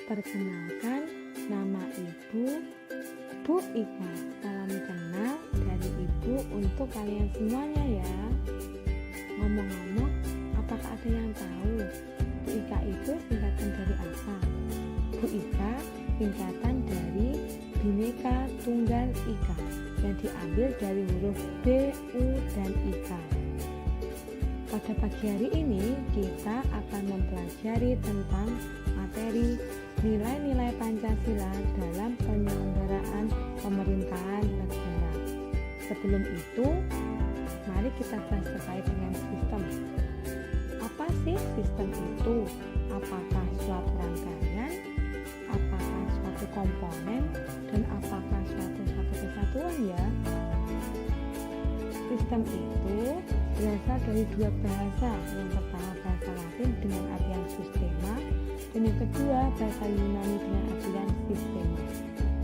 Perkenalkan, nama Bu Ika. Salam kenal dari Ibu untuk kalian semuanya ya. Ngomong-ngomong, apakah ada yang tahu Bu Ika itu singkatan dari apa? Bu Ika singkatan dari Bhinneka Tunggal Ika yang diambil dari huruf B, U, dan Ika. Pada pagi hari ini kita akan mempelajari tentang materi nilai-nilai Pancasila dalam penyelenggaraan pemerintahan negara. Sebelum itu, mari kita bahas terkait dengan sistem. Apa sih sistem itu? Apakah suatu rangkaian? Apakah suatu komponen? Dan apakah suatu kesatuan ya? Sistem itu berasal dari dua bahasa. Yang pertama bahasa Latin dengan artian sistema, dan yang kedua bahasa Yunani dengan artian sistema.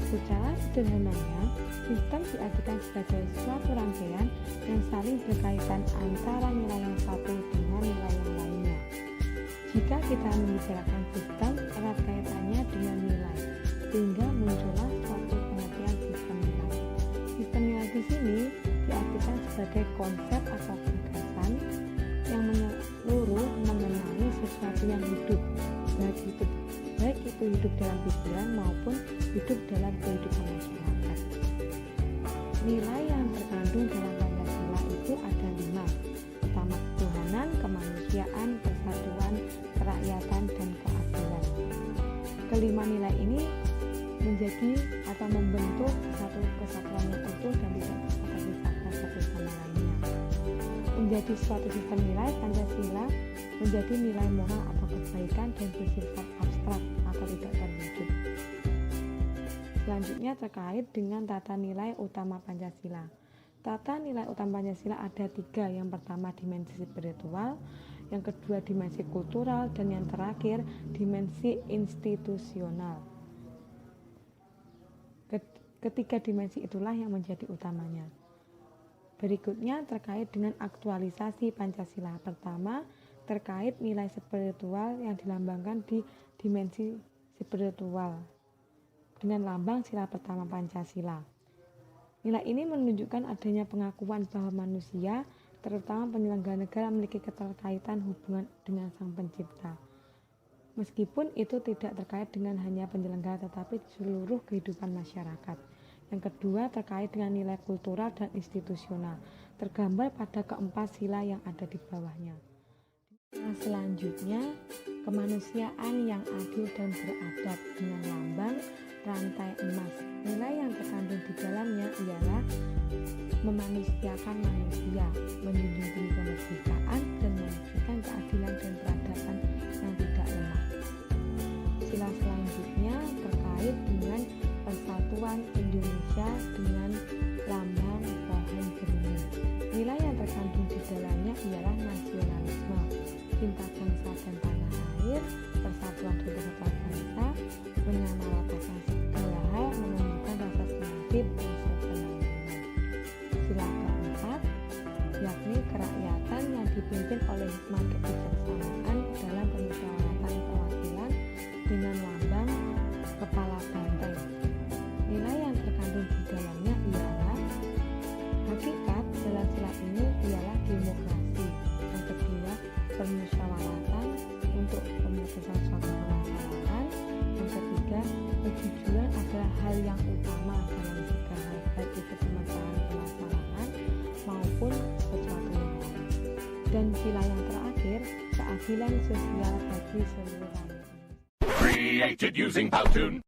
Secara sederhananya, sistem diartikan sebagai suatu rangkaian yang saling berkaitan antara nilai yang satu dengan nilai yang lainnya. Jika kita membicarakan sistem, erat kaitannya dengan nilai, sehingga muncullah suatu pengertian sistem nilai. Sistem nilai di sini diartikan sebagai konsep atau gagasan yang menyeluruh mengenai sesuatu yang hidup, baik itu hidup dalam pikiran maupun hidup dalam kehidupan masyarakat. Nilai yang terkandung dalam Pancasila itu ada 5. Pertama, ketuhanan, kemanusiaan, persatuan, kerakyatan, dan keadilan. Kelima nilai ini menjadi atau membentuk satu kesatuan yang utuh dan tidak terpisahkan satu sama lainnya. Menjadi suatu sistem nilai, Pancasila menjadi nilai moral atau kebaikan dan bersifat abstrak atau tidak terwujud. Selanjutnya terkait dengan tata nilai utama Pancasila. Tata nilai utama Pancasila ada 3. Yang pertama dimensi spiritual, yang kedua dimensi kultural, dan yang terakhir dimensi institusional. Ketiga dimensi itulah yang menjadi utamanya. Berikutnya terkait dengan aktualisasi Pancasila. Pertama, terkait nilai spiritual yang dilambangkan di dimensi spiritual dengan lambang sila pertama Pancasila. Nilai ini menunjukkan adanya pengakuan bahwa manusia, terutama penyelenggara negara, memiliki keterkaitan hubungan dengan Sang Pencipta. Meskipun itu tidak terkait dengan hanya penyelenggara tetapi seluruh kehidupan masyarakat. Yang kedua terkait dengan nilai kultural dan institusional, tergambar pada keempat sila yang ada di bawahnya. Selanjutnya, kemanusiaan yang adil dan beradab dengan lambang rantai emas. Nilai yang terkandung di dalamnya ialah memanusiakan manusia, menjunjung tinggi kemerdekaan, dan mewujudkan keadilan dan peradaban yang tidak lemah. Sila selanjutnya terkait dengan persatuan Indonesia dengan lambang pohon beringin. Nilai yang terkandung di dalamnya ialah nasionalisme, cinta bangsa dan tanah air, persatuan dan kesatuan bangsa, menyamaratakan segala hal, menunjukkan rasa semangat dan sebenarnya. Sila keempat yakni kerakyatan yang dipimpin oleh hikmat kebijaksanaan dalam pemusyawaratan perwakilan dengan lambang kepala banteng. Nilai yang terkandung di dalamnya ialah hakikat dalam sila ini ialah demokrasi. Yang kedua, permusyawaratan untuk pemutusan suatu permasalahan. Yang ketiga, kejujuran adalah hal yang utama dalam segala hal, baik itu permasalahan maupun sesuatu yang lain. Dan sila yang terakhir, keadilan sosial bagi seluruh rakyat. Created using Powtoon.